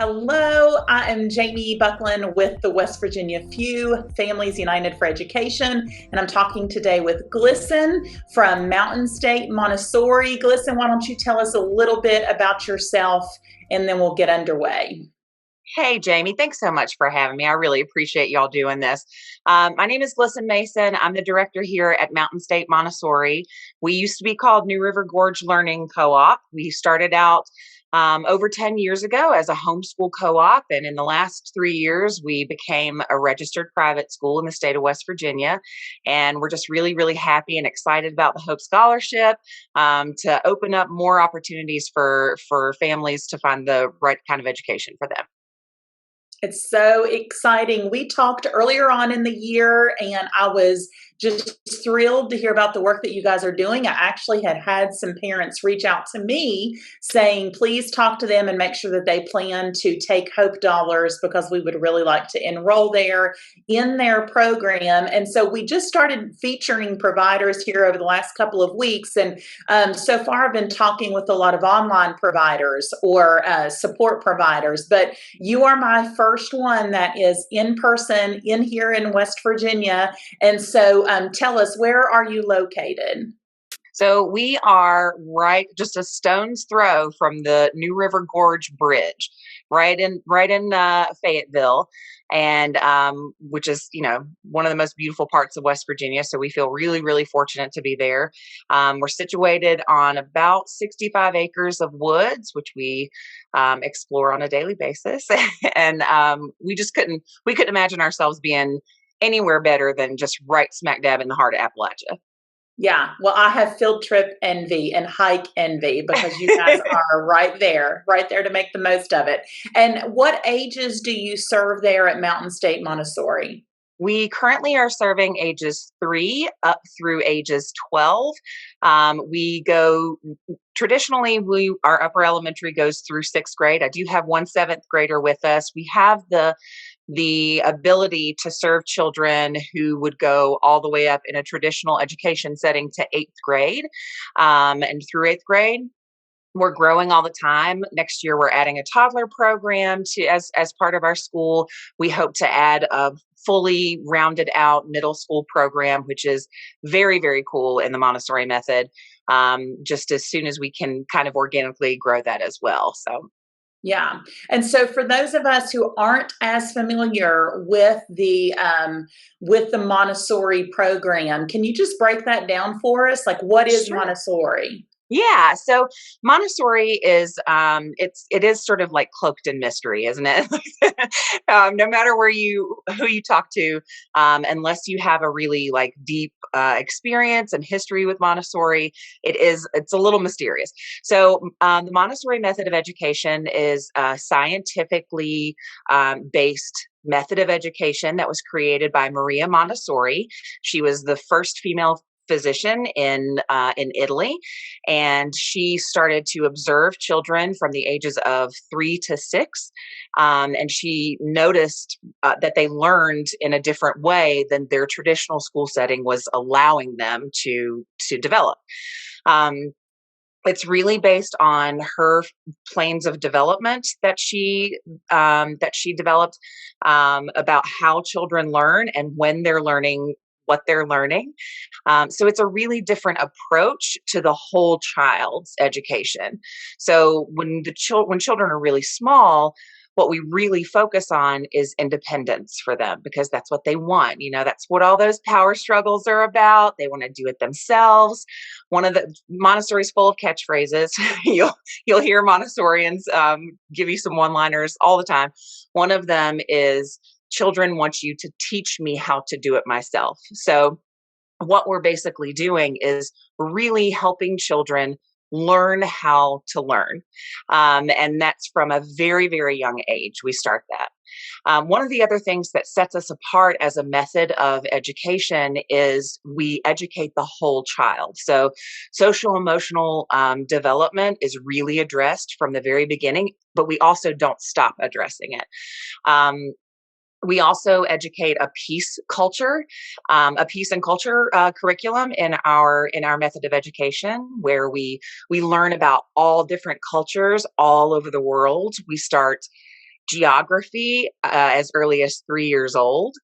Hello, I am Jamie Buckland with the West Virginia FUE, Families United for Education, and I'm talking today with Glisten from Mountain State Montessori. Glisten, why don't you tell us a little bit about yourself and then we'll get underway. Hey, Jamie, thanks so much for having me. I really appreciate y'all doing this. My name is Glisten Mason. I'm the director here at Mountain State Montessori. We used to be called New River Gorge Learning Co-op. We started out over 10 years ago as a homeschool co-op, and in the last 3 years, we became a registered private school in the state of West Virginia. And we're just really, really happy and excited about the Hope Scholarship to open up more opportunities for families to find the right kind of education for them. It's so exciting. We talked earlier on in the year, and I was just thrilled to hear about the work that you guys are doing. I actually had some parents reach out to me saying, please talk to them and make sure that they plan to take Hope Dollars because we would really like to enroll there in their program. And so we just started featuring providers here over the last couple of weeks. And so far, I've been talking with a lot of online providers or support providers, but you are my first one that is in person in here in West Virginia. And so tell us, where are you located? So we are right just a stone's throw from the New River Gorge Bridge, right in Fayetteville, and which is one of the most beautiful parts of West Virginia. So we feel really really fortunate to be there. We're situated on about 65 acres of woods, which we explore on a daily basis, and we couldn't imagine ourselves being anywhere better than just right smack dab in the heart of Appalachia. Yeah, well, I have field trip envy and hike envy because you guys are right there to make the most of it. And what ages do you serve there at Mountain State Montessori? We currently are serving ages 3 up through ages 12. We go traditionally, our upper elementary goes through 6th grade. I do have one 7th grader with us. We have the ability to serve children who would go all the way up in a traditional education setting to 8th grade, and through 8th grade. We're growing all the time. Next year, we're adding a toddler program to as part of our school. We hope to add a fully rounded out middle school program, which is very, very cool in the Montessori method. Just as soon as we can kind of organically grow that as well. So Yeah. And so for those of us who aren't as familiar with the Montessori program, can you just break that down for us? Like what is sure. Montessori? Yeah, so Montessori is it is sort of like cloaked in mystery, isn't it? No matter who you talk to, unless you have a really like deep experience and history with Montessori, it's a little mysterious. So the Montessori method of education is a scientifically based method of education that was created by Maria Montessori. She was the first female physician in Italy, and she started to observe children from the ages of 3 to 6, and she noticed that they learned in a different way than their traditional school setting was allowing them to develop. Um, it's really based on her planes of development that she developed about how children learn and when they're learning what they're learning. So it's a really different approach to the whole child's education. So when children are really small, what we really focus on is independence for them because that's what they want. That's what all those power struggles are about. They want to do it themselves. One of the Montessori's full of catchphrases. You'll hear Montessorians give you some one-liners all the time. One of them is, children want you to teach me how to do it myself. So what we're basically doing is really helping children learn how to learn. And that's from a very, very young age. We start that. One of the other things that sets us apart as a method of education is we educate the whole child. So social emotional development is really addressed from the very beginning, but we also don't stop addressing it. We also educate a peace and culture curriculum in our method of education, where we learn about all different cultures all over the world. We start geography as early as 3 years old,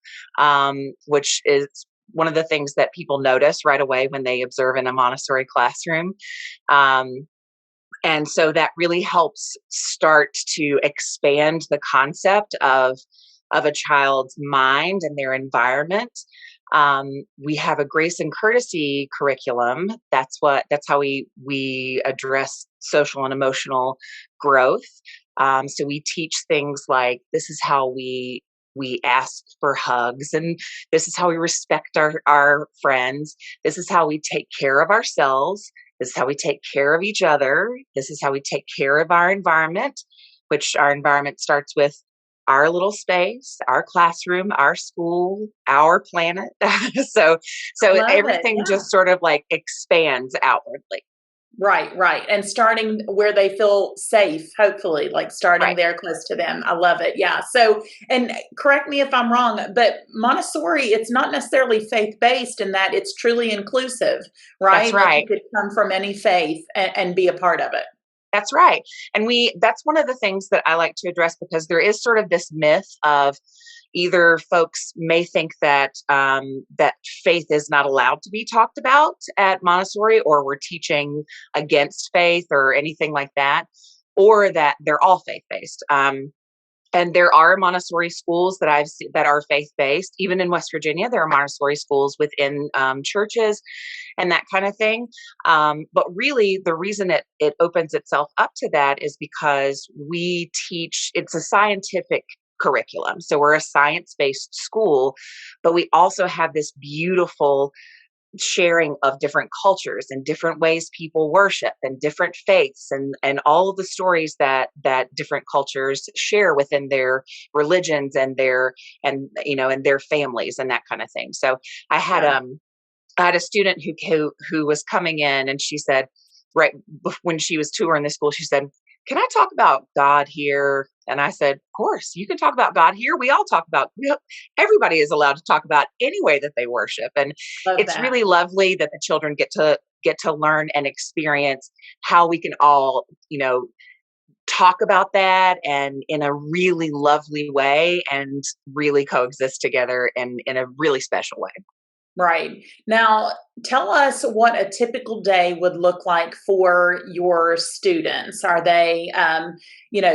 which is one of the things that people notice right away when they observe in a Montessori classroom. Um, and so that really helps start to expand the concept of a child's mind and their environment. We have a grace and courtesy curriculum. That's how we address social and emotional growth. So we teach things like, this is how we ask for hugs, and this is how we respect our friends. This is how we take care of ourselves. This is how we take care of each other. This is how we take care of our environment, which our environment starts with our little space, our classroom, our school, our planet. so Love it. everything Yeah. just sort of like expands outwardly. Right. And starting where they feel safe, hopefully, like starting Right. there close to them. I love it. Yeah. So, and correct me if I'm wrong, but Montessori, it's not necessarily faith-based in that it's truly inclusive, That's right? Like you right. could come from any faith and be a part of it. That's right. And that's one of the things that I like to address, because there is sort of this myth of either folks may think that that faith is not allowed to be talked about at Montessori, or we're teaching against faith or anything like that, or that they're all faith-based. And there are Montessori schools that I've seen that are faith-based. Even in West Virginia, there are Montessori schools within churches and that kind of thing. But really, the reason it opens itself up to that is because we teach, it's a scientific curriculum. So we're a science-based school, but we also have this beautiful sharing of different cultures and different ways people worship and different faiths, and all of the stories that different cultures share within their religions and and their families and that kind of thing. So I had Yeah. I had a student who was coming in, and she said, right when she was touring the school, she said, "Can I talk about God here?" And I said, "Of course, you can talk about God here. We all talk about, everybody is allowed to talk about any way that they worship." And Love it's that. really lovely that the children get to learn and experience how we can all, talk about that, and in a really lovely way, and really coexist together in a really special way. Right. Now, tell us what a typical day would look like for your students. Are they,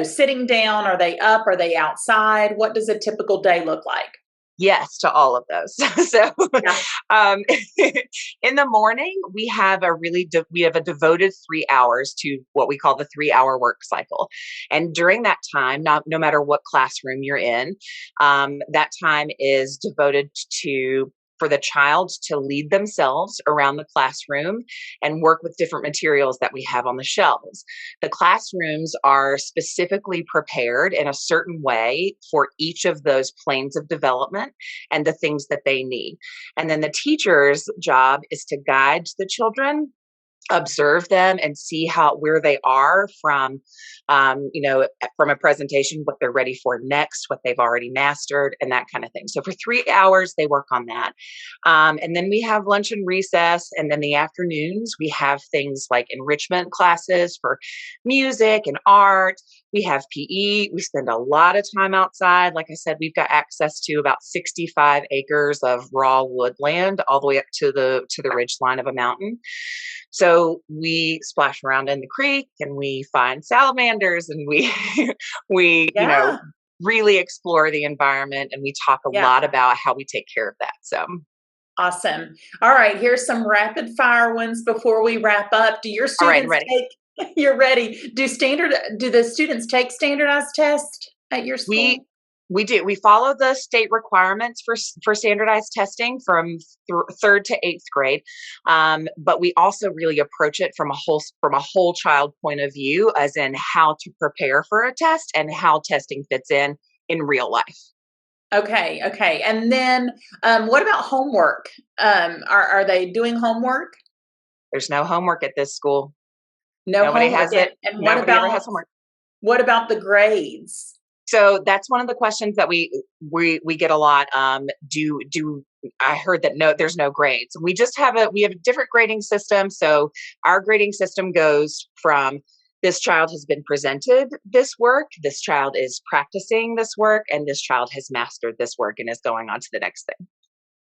sitting down? Are they up? Are they outside? What does a typical day look like? Yes, to all of those. So, Yeah. um, in the morning, we have a devoted 3 hours to what we call the 3 hour work cycle. And during that time, no matter what classroom you're in, that time is devoted to for the child to lead themselves around the classroom and work with different materials that we have on the shelves. The classrooms are specifically prepared in a certain way for each of those planes of development and the things that they need. And then the teacher's job is to guide the children, observe them, and see where they are from a presentation, what they're ready for next, what they've already mastered, and that kind of thing. So for 3 hours they work on that, and then we have lunch and recess, and then the afternoons we have things like enrichment classes for music and art. We have PE. We spend a lot of time outside. Like I said, we've got access to about 65 acres of raw woodland all the way up to the ridge line of a mountain. So we splash around in the creek, and we find salamanders, and we we Yeah. really explore the environment, and we talk a Yeah. lot about how we take care of that. So, Awesome. All right. Here's some rapid fire ones before we wrap up. Do your all right, I'm students ready. take, you're ready. Do the students take standardized tests at your We school? we do. We follow the state requirements for standardized testing from third to eighth grade, but we also really approach it from a whole child point of view, as in how to prepare for a test and how testing fits in real life. Okay. And then what about homework? Are they doing homework? There's no homework at this school. No Nobody homework. has And, it. and Nobody ever has homework. what about the grades? So that's one of the questions that we get a lot. Do I heard that no, there's no grades. We have a different grading system. So our grading system goes from this child has been presented this work, this child is practicing this work, and this child has mastered this work and is going on to the next thing.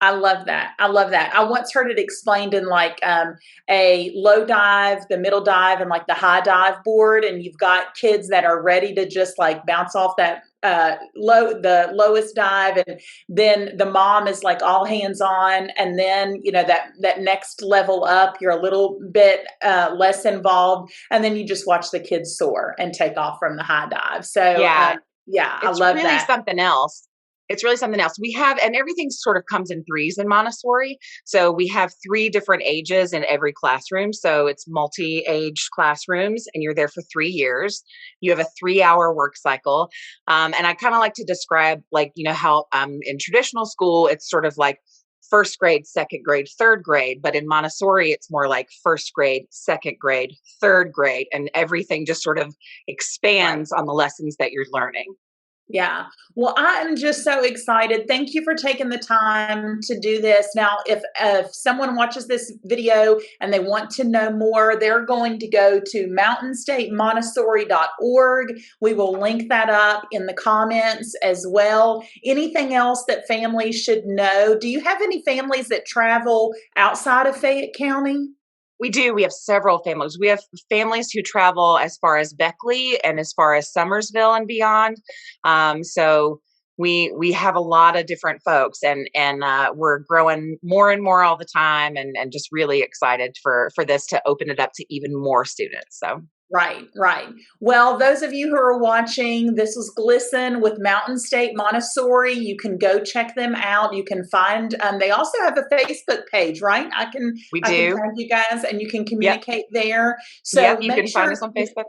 I love that. I love that. I once heard it explained in like a low dive, the middle dive, and like the high dive board. And you've got kids that are ready to just like bounce off that the lowest dive, and then the mom is like all hands on, and then that next level up, you're a little bit less involved, and then you just watch the kids soar and take off from the high dive. So yeah, I love really that. Something else. It's really something else. We have, and everything sort of comes in threes in Montessori. So we have 3 different ages in every classroom. So it's multi-age classrooms, and you're there for 3 years. You have a 3-hour work cycle. And I kind of like to describe, like, how in traditional school, it's sort of like first grade, second grade, third grade. But in Montessori, it's more like first grade, second grade, third grade, and everything just sort of expands on the lessons that you're learning. Yeah. Well, I'm just so excited. Thank you for taking the time to do this. Now, if someone watches this video and they want to know more, they're going to go to mountainstatemontessori.org. We will link that up in the comments as well. Anything else that families should know? Do you have any families that travel outside of Fayette County? We do. We have several families. We have families who travel as far as Beckley and as far as Summersville and beyond. So we have a lot of different folks, and we're growing more and more all the time, and just really excited for this to open it up to even more students. So. Right. Well, those of you who are watching, this was Glisten with Mountain State Montessori. You can go check them out. You can find, they also have a Facebook page, right? I can find you guys, and you can communicate there. So you can find us on Facebook.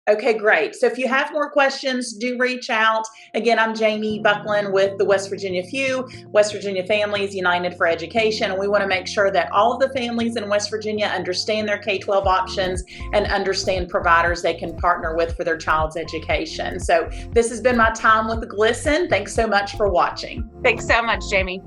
Okay, great. So if you have more questions, do reach out. Again, I'm Jamie Buckland with the West Virginia FUE, West Virginia Families United for Education. And we want to make sure that all of the families in West Virginia understand their K-12 options and understand providers they can partner with for their child's education. So this has been my time with Glisten. Thanks so much for watching. Thanks so much, Jamie.